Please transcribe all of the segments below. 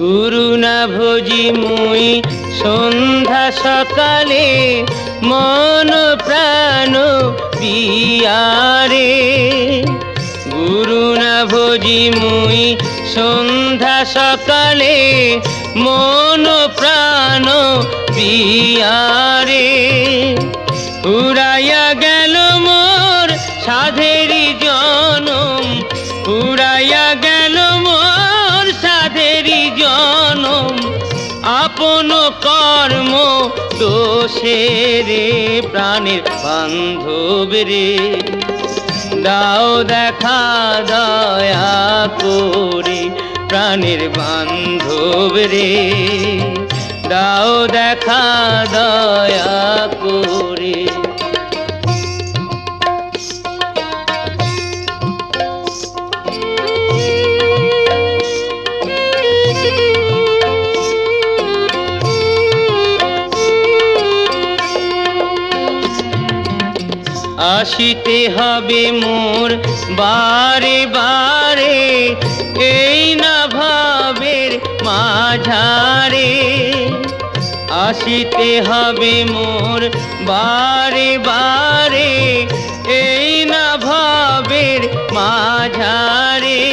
গুরু না ভজি মুই সন্ধ্যা সকালে, মন প্রাণ দিয়ারে। গুরু না ভজি মুই সন্ধ্যা সকালে, মন প্রাণ দিয়ারে। উড়াইয়া গেল মোর সাধেরি জনম, উড়াইয়া গেল মোর সাধেরি জনম। আপন কর্ম দোষে রে প্রাণের বান্ধব রে, দাও দেখা দয়া করে প্রাণের বান্ধব রে, দাও দেখা দয়া করে। আসিতে হবে মোর বারে বারে, এই না ভাবের মাঝারে। আসিতে হবে মোর বারে বারে, এই না ভাবের মাঝারে।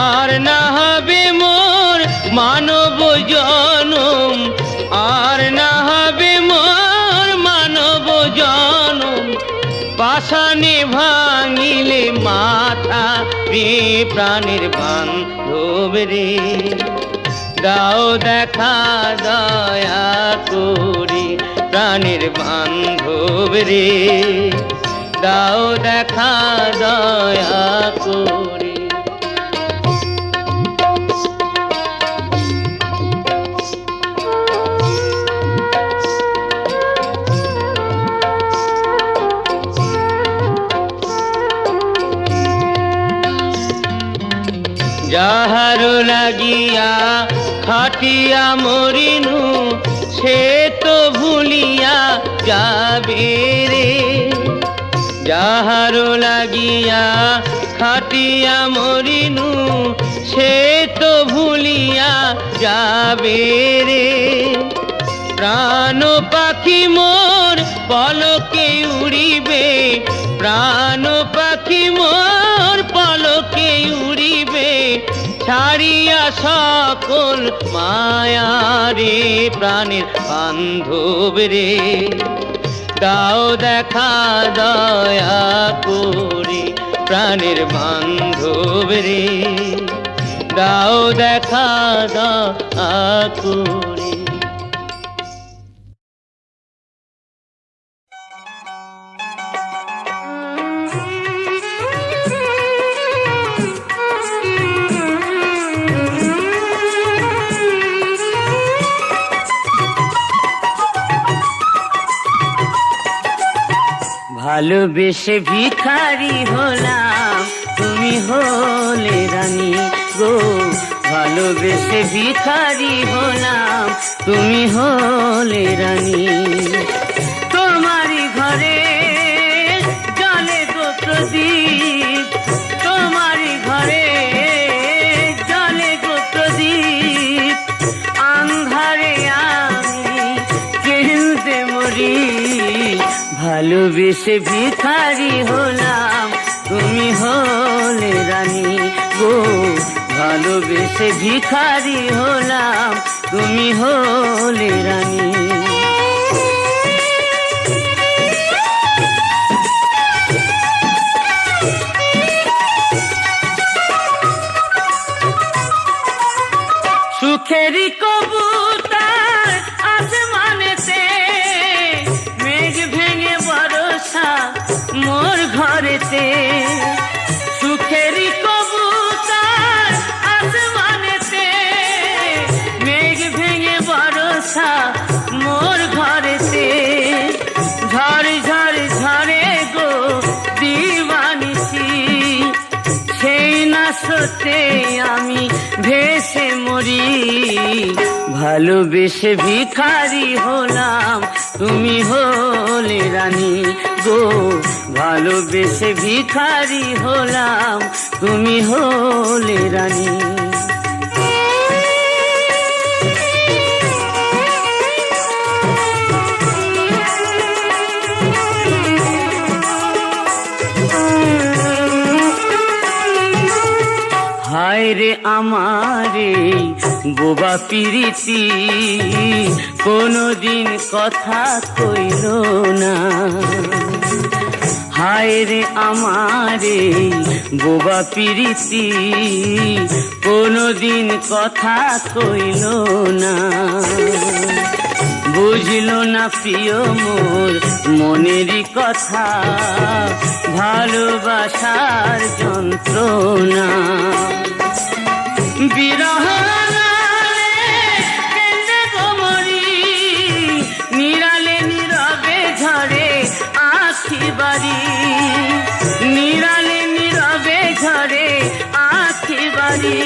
আর না হবে মোর মানব জনম, আর না হবে মোর মানব জনম। পাষাণে ভাঙিলে মাথা রে প্রাণের বান্ধব রে, দাও দেখা দয়া করে প্রাণের বান্ধব রে, দাও দেখা দয়া করে। যাহার লাগিয়া খাটিয়া মরিনু, সে তো ভুলিয়া যাবে রে। যাহার লাগিয়া খাটিয়া মরিনু, সে তো ভুলিয়া যাবে রে। প্রাণ পাখি মোর পলকে উড়িবে, প্রাণ পাখি মোর পলকে উড়িবে। ছাড়িয়া সকল মায়া রে প্রাণের বান্ধব রে, দাও দেখা দয়া করে প্রাণের বান্ধব রে, দাও দেখা দয়া করে। ভালোবেসে ভিখারি হলাম, তুমি হলে রানী গো। ভালোবেসে ভিখারি হলাম, তুমি হলে রানী। তোমারই ঘরে জলে গো প্রদীপ, তোমারই ঘরে জলে গো প্রদীপ। আন্ধারে আমি কেঁদে মরি, ভালোবেসে ভিখারি হলাম, তুমি হলে রানী গো। ভালোবেসে ভিখারি হলাম, তুমি হলে রানী। সুখেরই কবুতর আসমানেতে, মেঘ ভেঙে বরষা মোর ঘরেতে। সুখেরই কবুতর আসমানেতে, মেঘ ভেঙে বরষা মোর ঘরেতে। ঝড় ঝড় ঝরে গো দিবানিসি, সেই না সতে আমি ভেসে মরি। ভালোবেসে ভিখারি হলাম, তুমি হলে রানী গো। ভালোবেসে ভিখারি হলাম, তুমি হলে রানী। হায় রে আমারে বোবা পিরিতি কোনদিন কথা কইল না। হায় রে আমারে বোবা পিরিতি কোনদিন কথা কইল না। বুঝল না প্রিয় মোর মনেরই কথা, ভালোবাসার যন্ত্রণা। বিরহ নিরালে নীরবে ঝরে আখি বাড়ি, নিরালে নীরবে ঝরে আখি বাড়ি।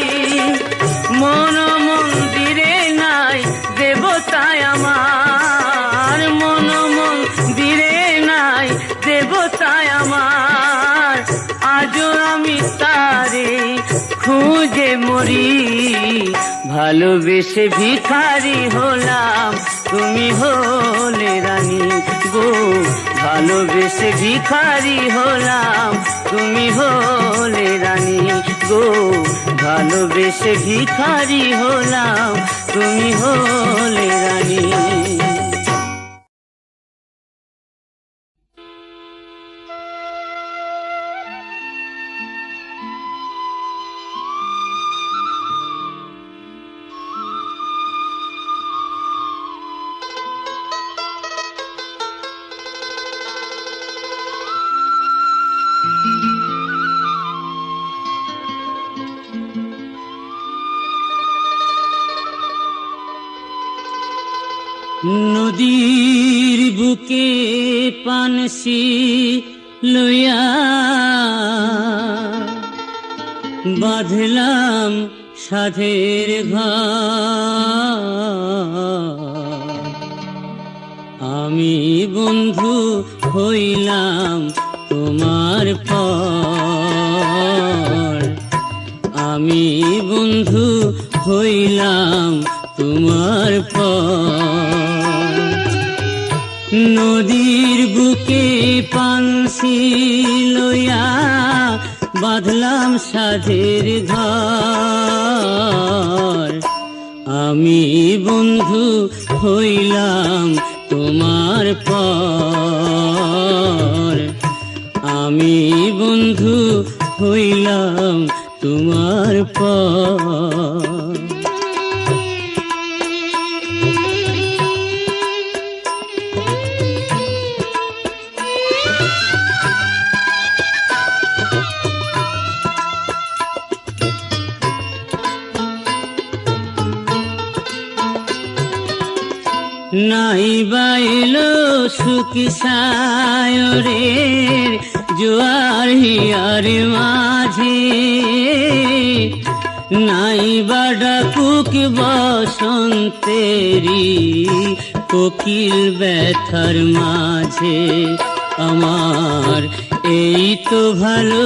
মন মন্দিরে নাই দেবতায় আমার, মন মন্দিরে নাই দেবতায় আমার। আজও আমি তারে খুঁজে মরি, ভালোবেসে ভিখারি হলাম তুমি হলে রানী গো। ভালোবেসে ভিখারি হলাম তুমি হলে রানী গো। ভালোবেসে ভিখারি হলাম তুমি হলে রানী। নদীর বুকে পানসি লইয়া বাঁধলাম সাধের ঘর। আমি বন্ধু হইলাম তোমার পর, আমি বন্ধু হইলাম তোমার পর। নদীর বুকে পানসি লইয়া বাঁধলাম সাধের ঘর। আমি বন্ধু হইলাম তোমার পর, আমি বন্ধু হইলাম তোমার পর। নাই বাইলো সুখী সায়রের জোয়ার হিয়ার মাঝে, নাই বা ডাকুক বসন্তেরি কোকিল ব্যথার মাঝে। আমার এই তো ভালো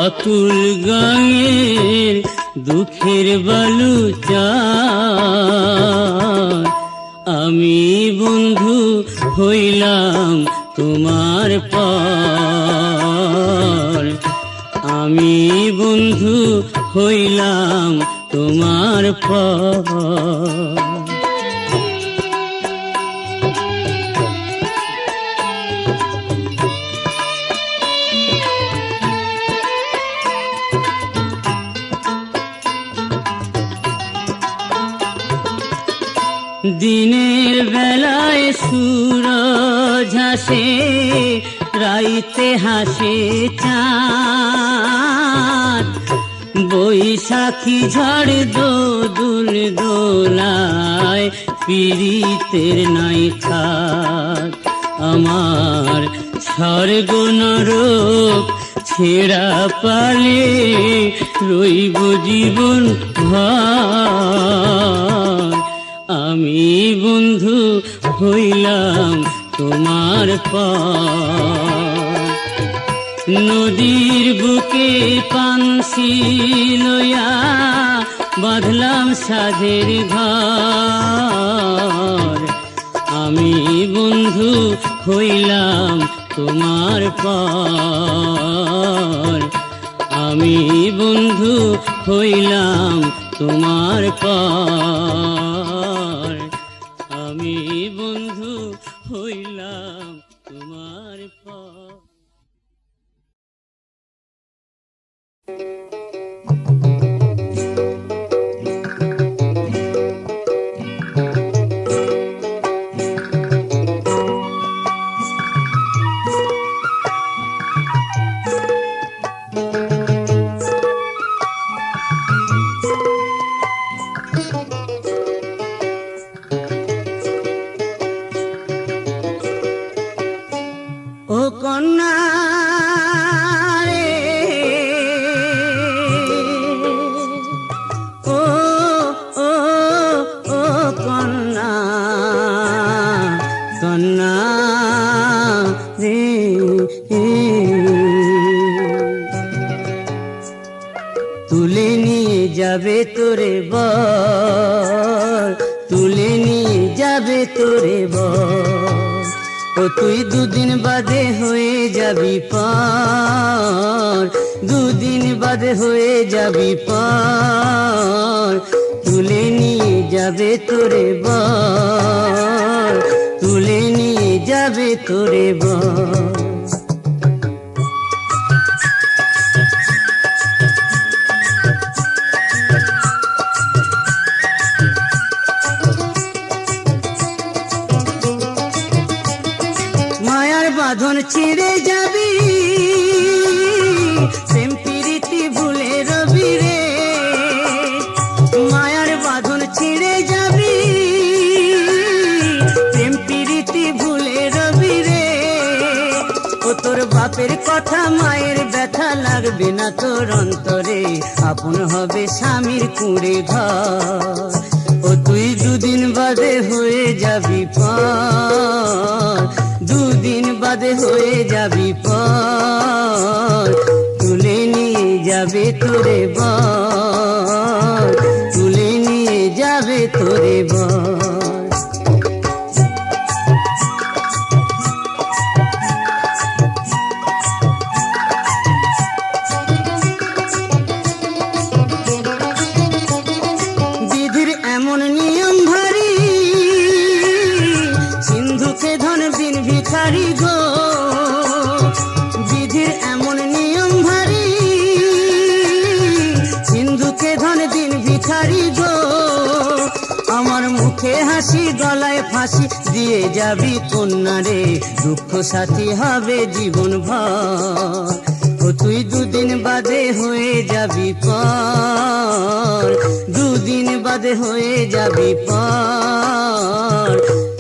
অতুল গাঙের দুঃখের বালু চার। আমি বন্ধু হইলাম তোমার পর, আমি বন্ধু হইলাম তোমার পর। দিনের বেলায় সূরজ হাসে, রাইতে হাসে চাঁদ। বৈশাখী ঝড় দোদুল দোলায় পীড়িতের নাই খাত। আমার স্বর্গ নরক ছেঁড়া পালে রইব জীবন ভর। আমি বন্ধু হইলাম তোমার পর। নদীর বুকে পানসি লইয়া বাঁধলাম সাধের ঘর। আমি বন্ধু হইলাম তোমার পর, আমি বন্ধু হইলাম তোমার পর, আমি বন্ধু হইলাম তোমার পর। ও কন্যা রে, ও ও ও কন্যা, কন্যা রে, তুলে নিয়ে যাবে তোরে বর, তুলে নিয়ে যাবে তোরে বর। ও তুই দুদিন বাদে হয়ে যাবি পর, দুদিন বাদে হয়ে যাবি পর। তুলে নিয়ে যাবে তোরে বর, তুলে নিয়ে যাবে তোরে বর। বাঁধন ছিঁড়ে যাবি, প্রেম প্রীতি ভুলে রবি রে। মায়ার বাঁধন ছিঁড়ে যাবি, প্রেম প্রীতি ভুলে রবি রে। ও তোর বাপের কথা মায়ের ব্যথা লাগবে না তোর অন্তরে, আপন হবে স্বামীর কুঁড়ে ঘর। ও তুই দুদিন বাদে হয়ে যাবি পর, দুদিন বাদে হয়ে যাবি পর। তুলে নিয়ে যাবে তোরে বর, তুলে নিয়ে যাবে তোরে বর। বিধির এমন নিয়ম ভারী, সিন্ধুকে ধন বিন ভিখারি গো। বিধির এমন নিয়ম ভারী, সিন্ধুকে ধন দিন ভিখারি গো। আমার মুখে হাসি গলায় ফাঁসি দিয়ে যাবি কন্যা রে, দুঃখ সাথী হবে জীবন ভর। ও তুই দুদিন বাদে হয়ে যাবি পর, দুদিন বাদে হয়ে যাবি পর।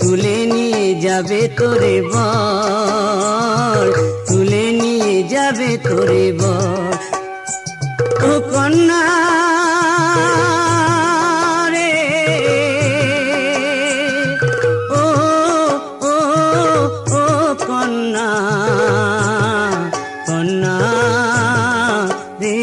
তুলে নিয়ে যাবে তোরে বর, তুলে নিয়ে যাবে তোরে বর। ও কন্যা রে, ও ও ও কন্যা, কন্যা রে।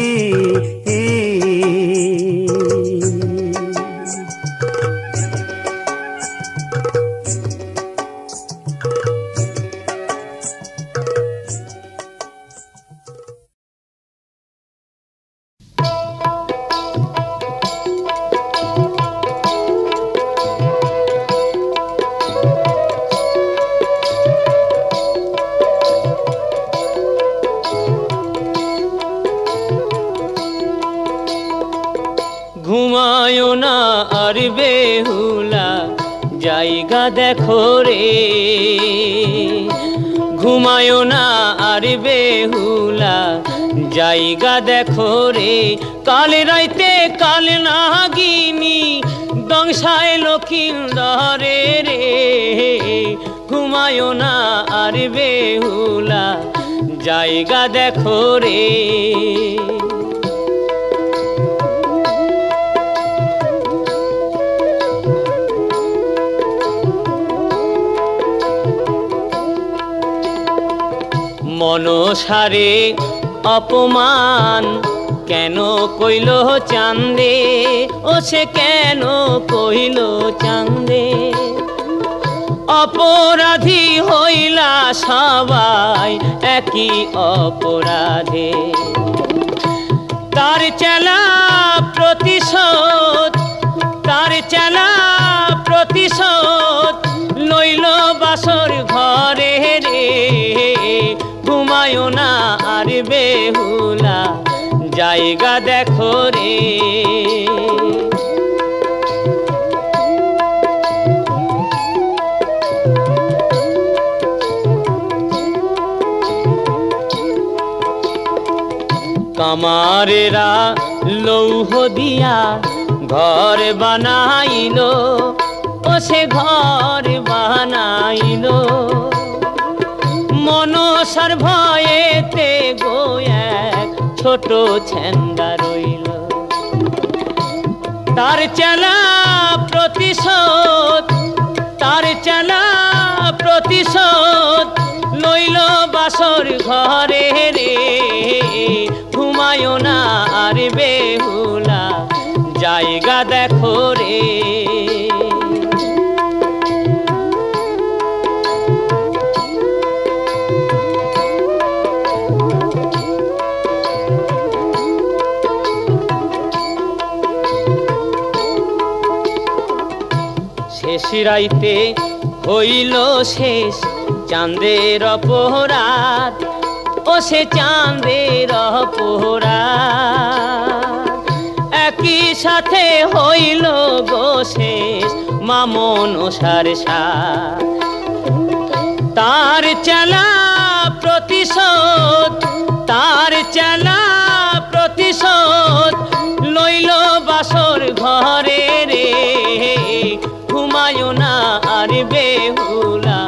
ঘুমায় না আর বেহুলা জায়গা দেখো রে, ঘুমায় না আর বেহুলা জায়গা দেখো রে। কাল রাইতে কাল নাগিনী দংশায় লক্ষিন্দরে রে। ঘুমায় না আর বেহুলা জায়গা দেখো রে। মনসারে অপমান কেন কইল চাঁদে, ও সে কেন কইল চাঁদে। অপরাধী হইলা সবাই একই অপরাধে, তার চেলা প্রতিশোধ, তার চেনা প্রতিশোধ লইল বাসর ঘরে রে। ঘুমায়ো না আর বেহুলা, জায়গা দেখো রে। কামারেরা লৌহ দিয়া ঘর বানাইল, ও সে ঘর বানাইল মনসার ভয়েতে গো এক ছোট ছেন্দা রইল। তার চেলা প্রতিশোধ, তার চেলা প্রতিশোধ লইল বাসর ঘরে রে। ঘুমায়ো না আর বেহুলা, জায়গা দেখো রে। শেষ রাইতে হইল শেষ চাঁদের অপরাধ, ও সে চাঁদের অপরাধ একই সাথে হইল গো শেষ মামন ওসার সাথ। তার চেলা প্রতিশোধ, তার চেলা প্রতিশোধ লইল বাসর ঘরে রে। ঘুমায়ো না আর বেহুলা,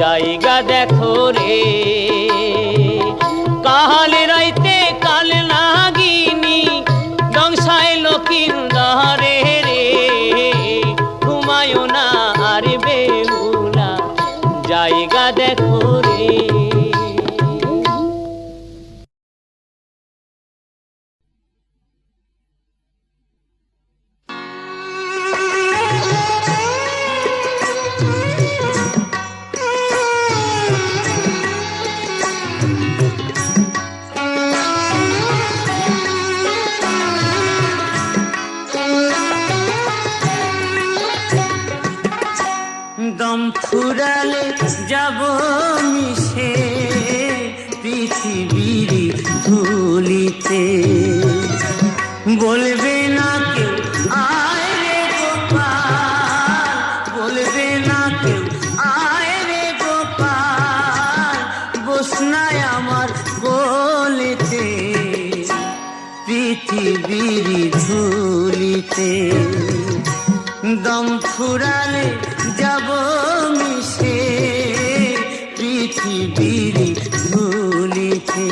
জায়গা দেখো রে। কাল রাইতে কাল নাগিনী দংশাইল কিন্দরে রে। ঘুমায়ো না আর বেহুলা, জায়গা দেখো রে। দম ফুরালে যাব মিশে পৃথিবীর ধুলিতে, বলবে না কেউ আয় রে গোপাল, বলবে না কেউ আয় রে গোপাল, বসনায় আমার কোলেতে পৃথিবীর ধুলিতে। দম ফুরালে যাব মিশে পৃথিবীর ধুলিতে।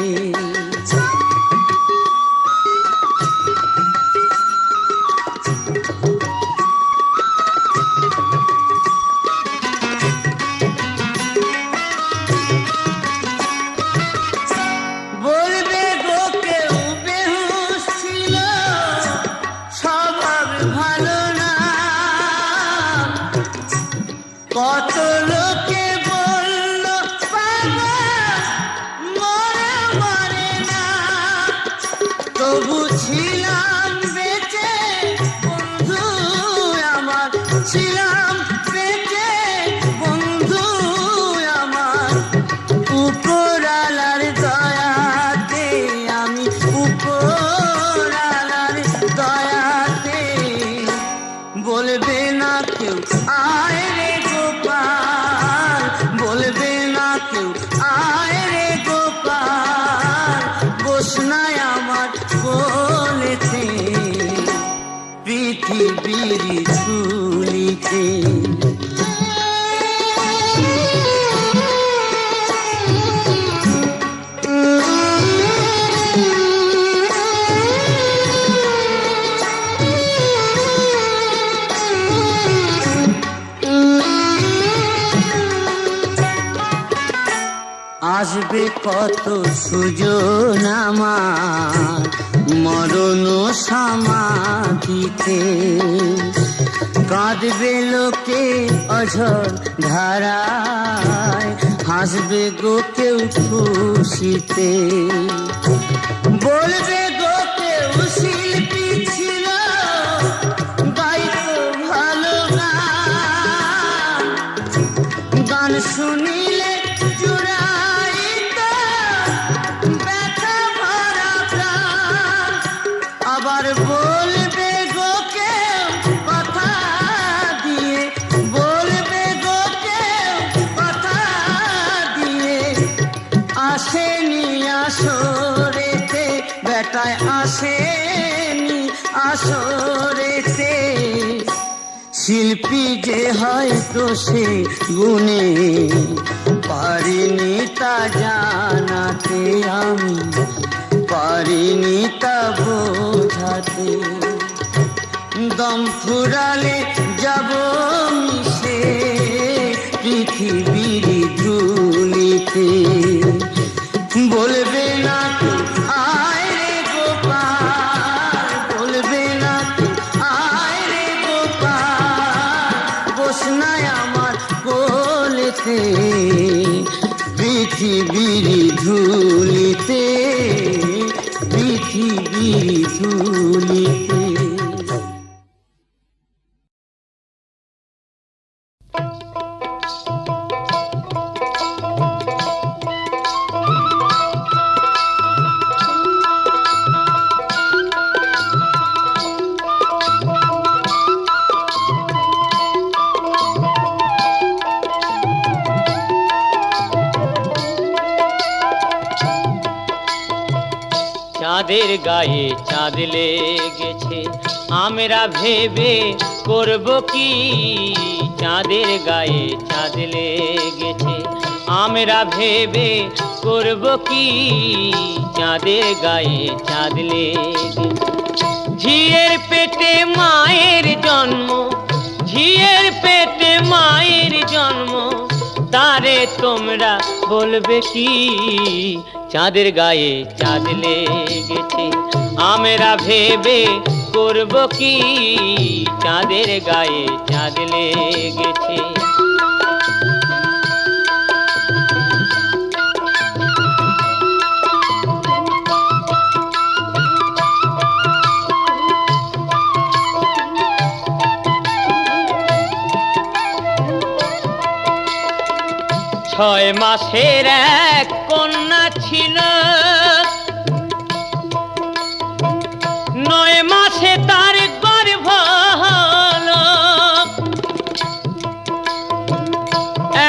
বলবে গো কেউ বেহুশ ছিল, স্বভাব ভালো না, কত লোকে বলল পাগল মরে মরে না, তবু ছিলাম বেঁচে বন্ধু আমার, ছিলাম বেঁচে বন্ধু আমার। উপরালার দয়াতে আমি, উপরালার দয়াতে, বলবে না কেউ আয় রে গোপাল, বলবে না কেউ আয় রে গোপাল, বসনায় আমার কোলেতে পৃথিবীর ধুলিতে। আসবে কত সুজন আমার মরণ সমাধিতে, কাঁদবে লোকে অঝর ধারায়, হাসবে গো কেউ খুশিতে, বলবে গো কেউ শিল্পী ছিল বলবে গো কেউ কথা দিয়ে, বলবে গো কেউ কথা দিয়ে, আসেনি আসরেতে বেটায়, আসেনি আসরেতে। শিল্পী যে হয়তো সে গুণে পারিনি তা জানাতে, আমি পারিনি তা বোঝাতে। দম ফুরালে যাব মিশে পৃথিবীর ধুলিতে, বলবে না তো আয় রে গোপাল, বলবে না তো আয় রে গোপাল, বসনায় আমার কোলেতে পৃথিবীর ধুলিতে, পৃথিবীর ধুলিতে। চাঁদের গায়ে চাঁদ লেগেছে, আমরা ভেবে করব কি। চাঁদের গায়ে চাঁদ লেগেছে, আমরা ভেবে করব কি। চাঁদের গায়ে চাঁদ লেগেছে, ঝিয়ের পেটে মায়ের জন্ম, ঝিয়ের পেটে মায়ের জন্ম, তারে তোমরা বলবে কি। চাঁদের গায়ে চাঁদ লেগেছে, আমরা ভেবে করব কি। চাঁদের গায়ে চাঁদ লেগেছে। ছয় মাসের এক কন্যা ছিল, 9 মাসে তার গর্ভ হলো।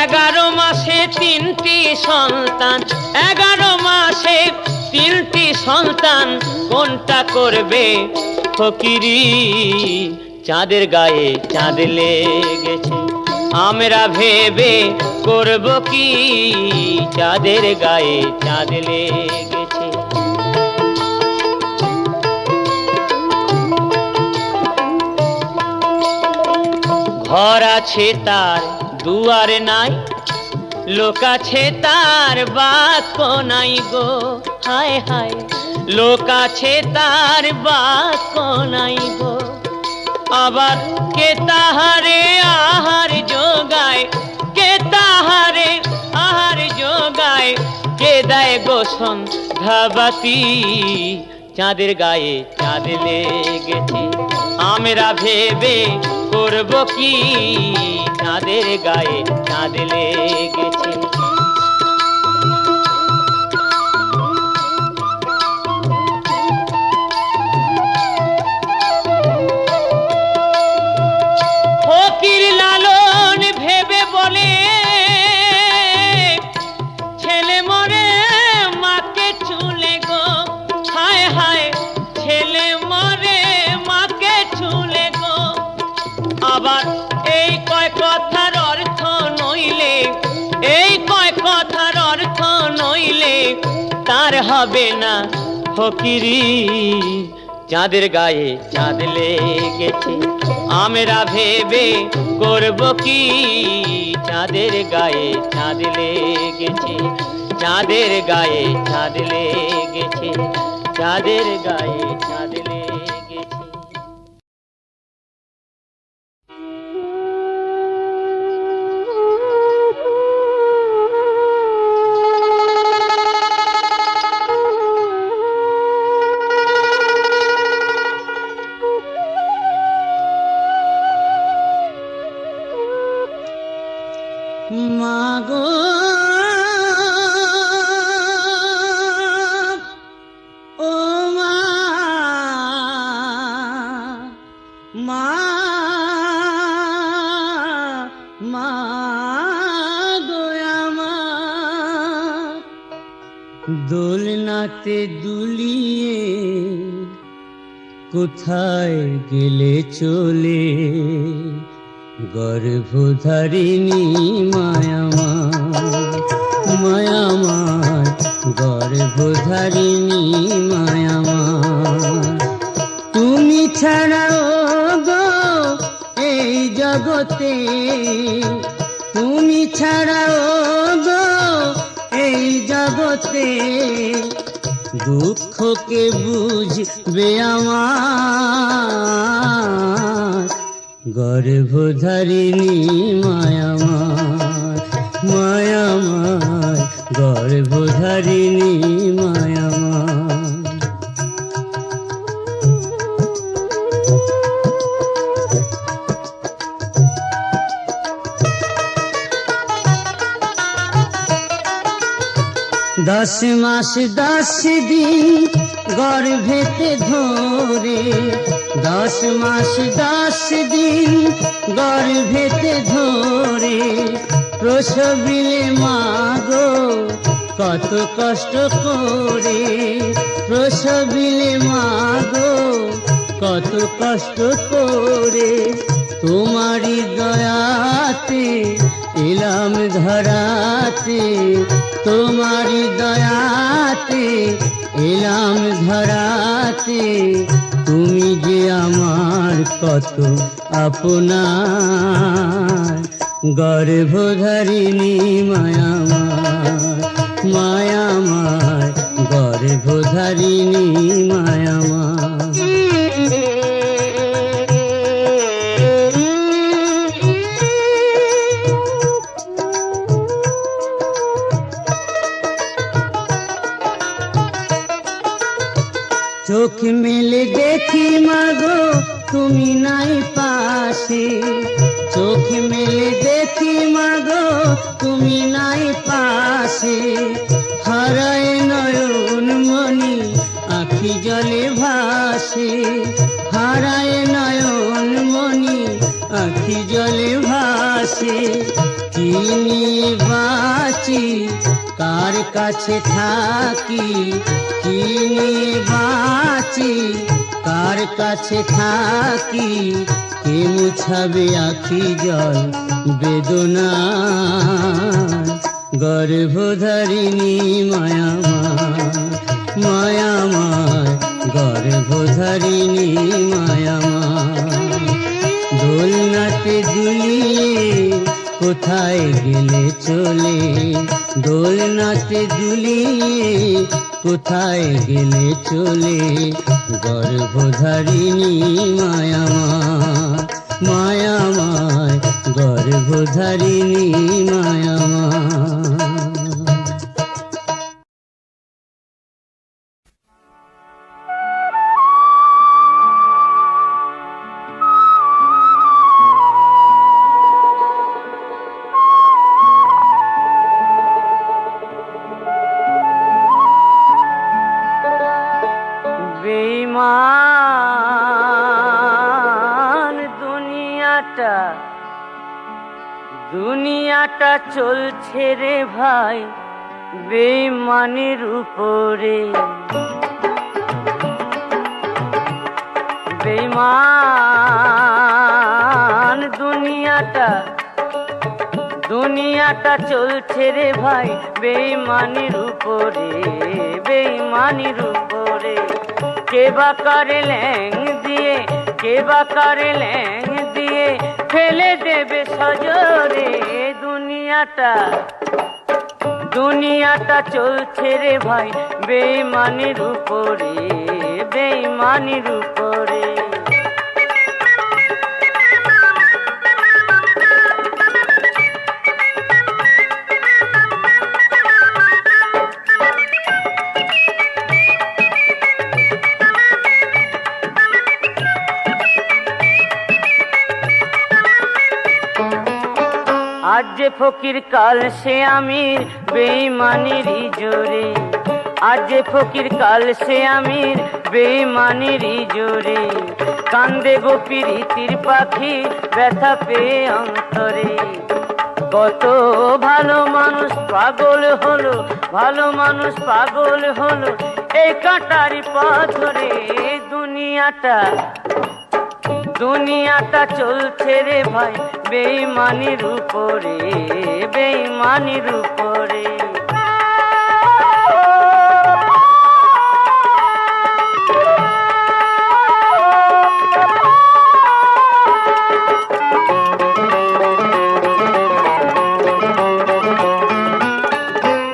11 মাসে 3টি সন্তান, 11 মাসে 3টি সন্তান, কোনটা করবে ফকিরি। চাঁদের গায়ে চাঁদ লেগেছে, আমরা ভেবে করব কি। চাঁদের গায়ে চাঁদ লেগেছে। ঘর আছে তার দুয়ার নাই, লোক আছে তার বাক্য নাই গো। হায় হায়, লোক আছে তার বাক্য নাই গো। আবার কে তাহারে আহার যোগায়, কে তাহারে আহার যোগায়, কে দেয় গো সন্ধ্যাবাতি। চাঁদের গায়ে চাঁদ লেগেছে, আমরা ভেবে করব কি। চাঁদের গায়ে চাঁদ লেগেছে। ফকির লালন ভেবে বলে, ছেলে মরে মাকে চুলে গো। হায় হায়, ছেলে মরে মাকে চুলে গো। আবার এই কয় কথার অর্থ নইলে, এই কয় কথার অর্থ নইলে তার হবে না ফকিরি। চাঁদের গায়ে চাঁদ লেগেছে, আমরা ভেবে করব কি। চাঁদের গায়ে চাঁদ লেগেছে, চাঁদের গায়ে চাঁদ লেগেছে, চাঁদের গায়ে চাঁদ লেগেছে। মাগো ও মা, মা মা গো আমার দোলনাতে দুলিয়ে কোথায় গেলে চলে গর্ভধারিণী মায়ামার মায়ামার গর্ভধারিণী মায়ামার তুমি ছাড়াও গো এই জগতে তুমি ছাড়াও গো এই জগতে দুঃখকে বুঝবে আমার গর্ভধারিণী মায়ামার মায়ামার গর্ভধারিণী মায়ামার दस मास 10 दिन गर्भेते धरे 10 मास 10 दिन गर्भेते धरे प्रसविले मागो कत कष्ट करे प्रसविले मागो कत कष्ट करे तुम्हारी दयाते एलाम धराते तुम्हारी दयाते एलाम धराते तुमी जे आमार कत आपनार गर्भधारिणी मायामार मायामार गर्भधारिणी मायामार चोख मेले देखी मागो तुमी नाई पाशे चोख मेले देखी मागो तुमी नाई पाशे हाराए नयन मणि आखि जले भासे हाराए नयन मणि आखि जले भासे कि निये बाँची कार काछे थाकी कि निये बाँची कार काछे थाकी के मुछाबे आखि जल बेदनार गर्भधारिणी मायामार मायामार गर्भधारिणी मायामार দোলনাতে দুলিয়ে কোথায় গেলে চলে দোলনাতে দুলিয়ে কোথায় গেলে চলে গর্ভধারিণী মায়ামার মায়ামার গর্ভধারিণী মায়ামার দুনিয়াটা চলছে রে ভাই বেঈমানের উপরে বেঈমান দুনিয়াটা চলছে রে ভাই বেঈমানের উপরে বেঈমানের উপরে কে বা করে ল্যাং দিয়ে কে বা করে ল্যাং দিয়ে ফেলে দেবে সজরে দুনিয়াটা চলছে রে ভাই বেঈমানের উপরে বেঈমানের উপরে আজ যে ফকির কাল সে আমির বেঈমানেরই জোরে আজ যে ফকির কাল সে আমির বেঈমানেরই জোরে, কান্দে গো প্রীতির পাখি ব্যথা পেয়ে অন্তরে। কত ভালো মানুষ পাগল হলো, ভালো মানুষ পাগল হলো এই কাঁটারি পাথরে। দুনিয়াটা চলছে রে ভাই বেঈমানির উপরে, বেঈমানির উপরে।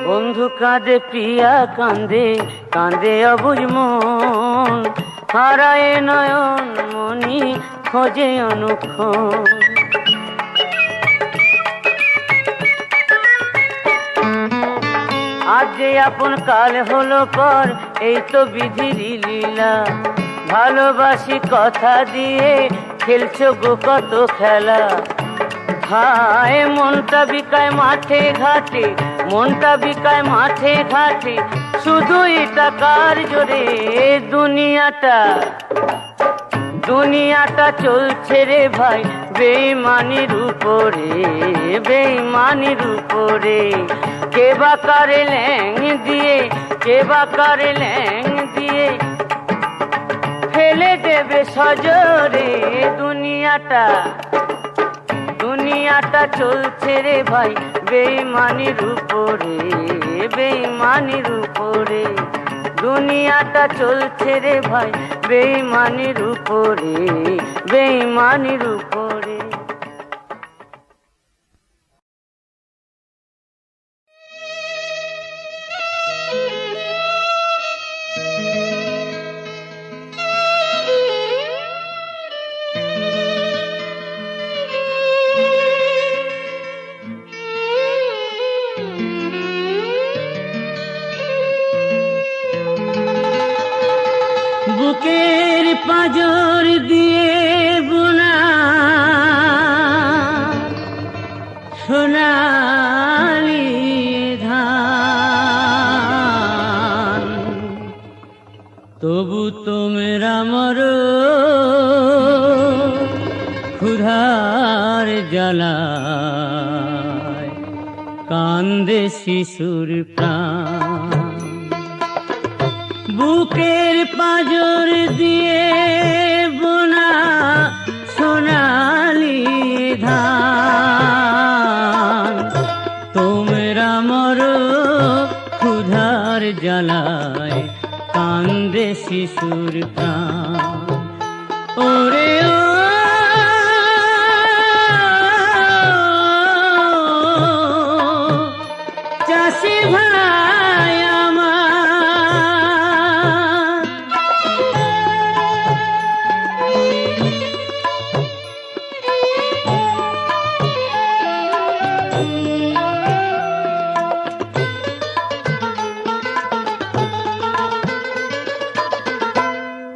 বন্ধু কাঁদে প্রিয়া কান্দে, কান্দে অবুঝ মন, হারায় নয়ন মনি খোঁজে অনুক্ষণ। আজ যে আপন কাল হলো পর, এই তো বিধির লীলা। ভালোবাসি কথা দিয়ে খেলছো গো কত খেলা। ভাই মনটা বিকায় মাঠে ঘাটে, মনটা বিকায় মাঠে ঘাটে, শুধুই টাকার জোরে। দুনিয়াটা চলছে রে ভাই বেঈমানির উপরে, বেঈমানির উপরে। কে বা কারে ল্যাং দিয়ে, কে বা কারে ল্যাং দিয়ে ফেলে দেবে সজরে। দুনিয়াটা চলছে রে ভাই বেঈমানির উপরে, বেঈমানির উপরে। দুনিয়াটা চলছে রে ভাই বেঈমানির উপরে, বেঈমানির উপরে। বুকের পাঁজর দিয়ে বোনা সোনালি ধান, তবু তোমরা মর ক্ষুধার জ্বালায়, কান্দে শিশুর প্রাণ। বুকের পাঁজর দিয়ে বোনা সোনালি ধান, তোমরা মরো ক্ষুধার জ্বালায়, কান্দে শিশুর প্রাণ। ওরে ও চাষি ভাই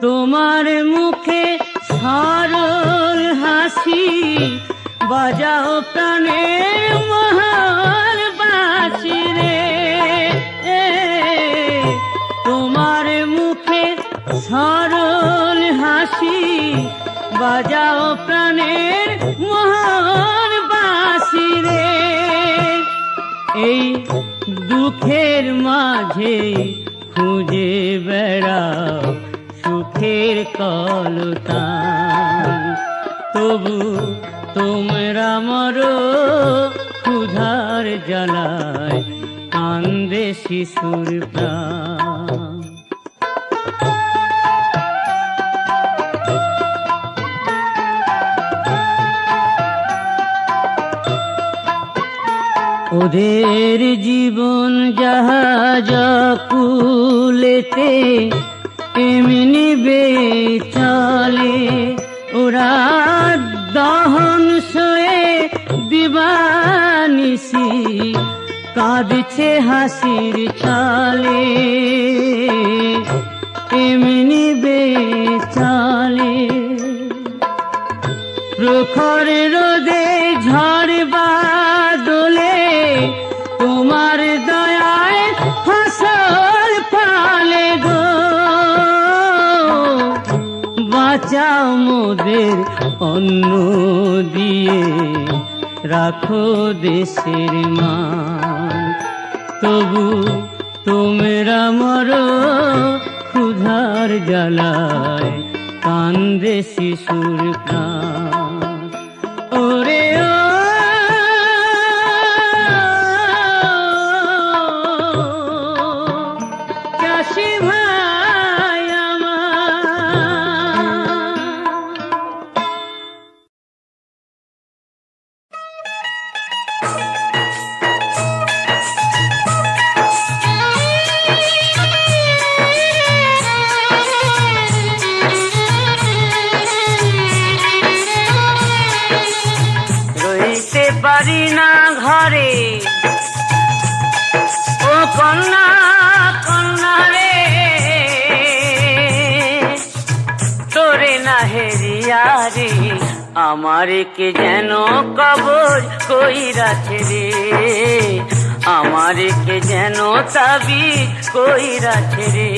তোমার মুখে সরল হাসি, বাজাও প্রাণের মহান বাঁশি রে। তোমার মুখে সরল হাসি, বাজাও প্রাণের মহান বাঁশি রে। এই দুঃখের মাঝে খুঁজে বেড়াও সুখের কলতান, তবু তোমরা মরো ক্ষুধার জ্বালায়, কান্দে শিশুর প্রাণ। ওদের জীবন জাহাজ কুলেতে এমনি চলে, ওরা দহন সয়ে দিবানিসি কাঁদছে হাসির ছলে, এমনি চলে। প্রখর রোদে ঝড় বাদলে তোমার দয়ায় ফসল মোদের অন্ন দিয়ে রাখো দেশের মান। তবু তোমরা মরো ক্ষুধার জ্বালায়, কান্দে শিশুর প্রাণ। ওরে ও চাষি ভাই আমার, রইতে পারি না ঘরে, ও কন্যা কন্যা রে, তোরে না হেরিয়া রে, আমারে কে যেন কবর কইরাছে রে, আমারে কে যেন তাবিজ কইরাছে রে।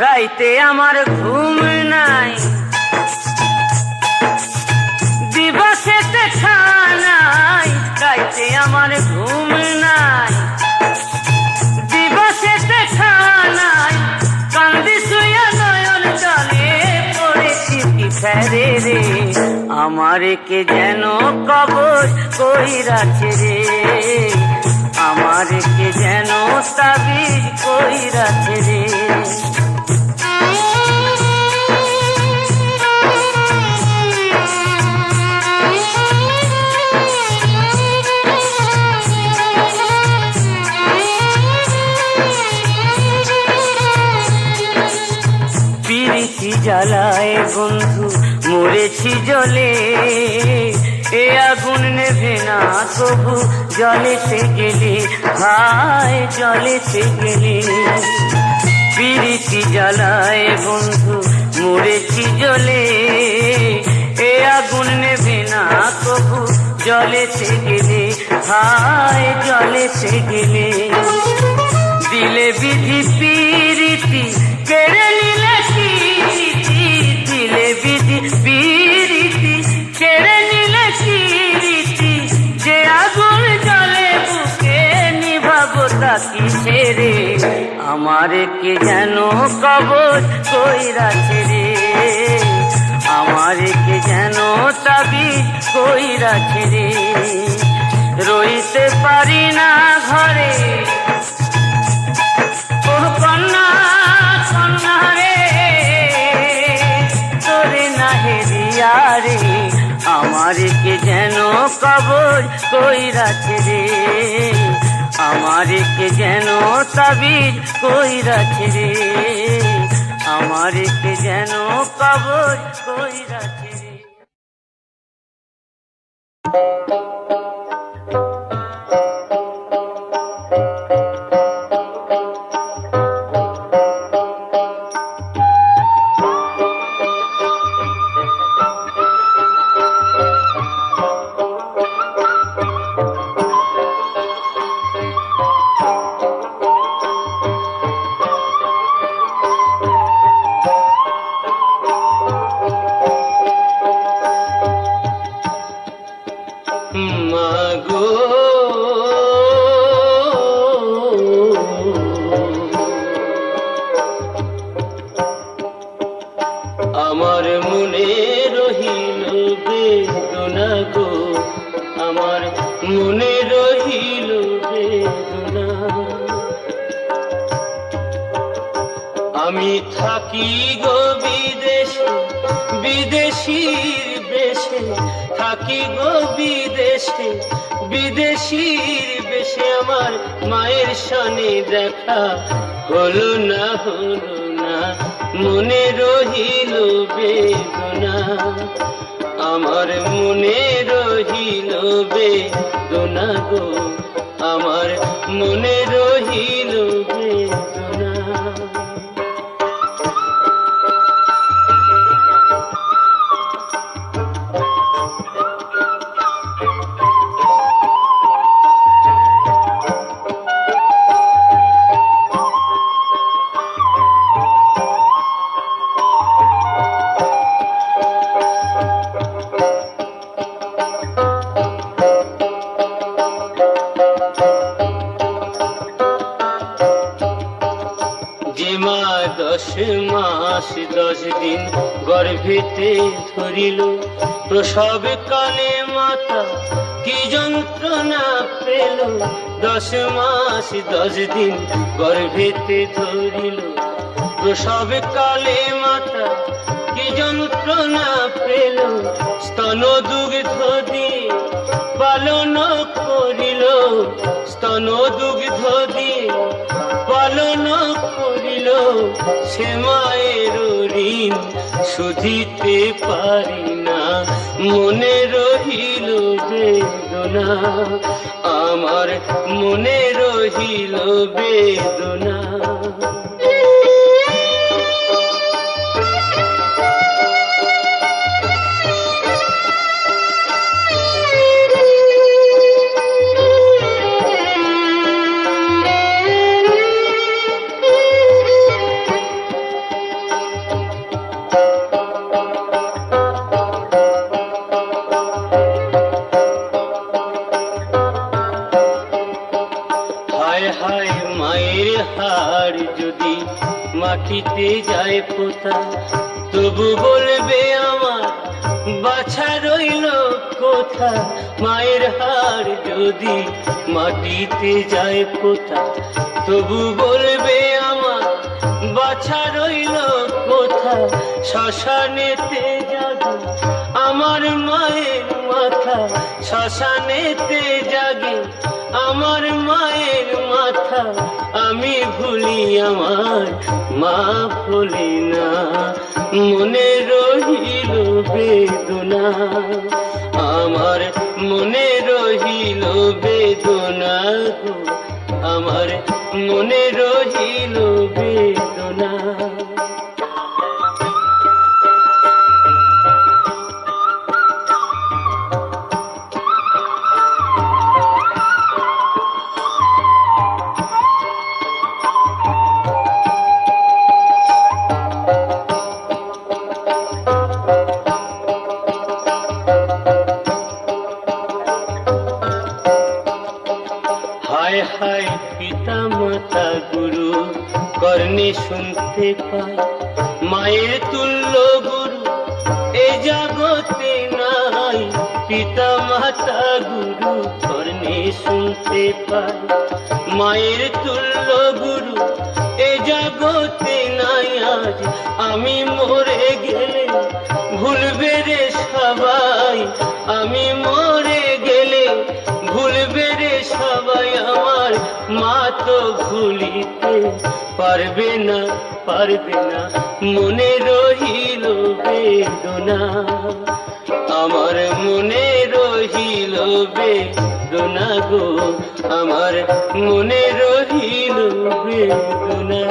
রাইতে আমার ঘুম নাই, দিবসেতে খানাই, রাইতে আমার ঘুম নাই, দিবসেতে খানাই, কান্দি শুয়া নয়ন জলে পড়েছি ফেরে রে, আমারে কে যেন কবর কইরাছে রে, আমারে কে যেন তাবিজ কইরাছে রে। পিরিতি জ্বালায় বন্ধু মরেছি জলে, এ আগুন নেভে না তবু জলেতে গেলে, হায় জলেতে গেলে। পিরিতি জ্বালায় বন্ধু মরেছি জলে, এ আগুন নেভে না তবু জলেতে গেলে, হায় জলেতে গেলে। দিলে বিধি পিরিতি কেড়ে নিলে কীর্তি, দিলে বিধি পিরিতি কেড়ে নিলে কীর্তি, যে আগুন জলে বুকে নিভাবো তা কিসে রে, আমারে কে যেন কবর কইরাছে রে, আমারে কে যেন তাবিজ কইরাছে রে। রইতে পারি না ঘরে, ও কন্যা কন্যা রে, তোরে না হেরিয়া রে, আমারে কে যেন কবর কইরাছে রে, আমারে কে যেন তাবিজ কইরাছে রে, আমারে কে যেন কবর কইরাছে রে। আমার মনে রহিল বেদনা গো, আমার মনে রহিল বেদনা। আমি থাকি গো বিদেশে, বিদেশির বেশে থাকি গো বিদেশে, বিদেশির বেশে আমার মায়ের সনে দেখা হলো না হলো না, মনে রহিল বেদনা, আমার মনে রহিল বেদনা গো, আমার মনে রহিল বেদনা। 10 দিন গর্ভেতে ধরিল, প্রসব কালে মাতা কি যন্ত্রণা পেল। 10 মাস 10 দিন গর্ভেতে ধরিল, প্রসব কালে মাতা কি যন্ত্রণা পেল। স্তন দুগ্ধ দিয়ে পালন করিল, স্তন দুগ্ধ দিয়ে পালন করিল। সে মায়ের ঋণ শুধিতে পারি না, মনে রহিল বেদনা, আমার মনে রহিল বেদনা। হায় হায় মায়ের হাড় যদি মাটিতে যায় পোতা, তবু বলবে আমার বাছা রইল কোথা। মায়ের হাড় যদি মাটিতে যায় পোতা, তবু বলবে আমার বাছা রইল কোথা। শ্মশানেতে জাগে আমার মায়ের মাথা, শ্মশানেতে জাগে আমার মায়ের মাথা। আমি ভুলি আমার মা ভুলি না, মনে রহিল বেদনা, আমার মনে রহিল বেদনা গো, আমার মনে রহিল বেদনা। হায় হায় পিতা মাতা গুরু কর্ণে শুনতে পাই, মায়ের তুল্য গুরু এ জগতে নাই। পিতা মাতা গুরু কর্ণে শুনতে পাই, মায়ের তুল্য গুরু এ জগতে নাই। আজ আমি মরে গেলে ভুলবে রে সবাই, আমি মরে গেলে ভুলবে রে সবাই। আমার মা তো ভুলিতে পারবে না, পারবে না, মনে রহিল বেদনা, আমার মনে রহিল বেদনা গো, আমার মনে রহিল বেদনা।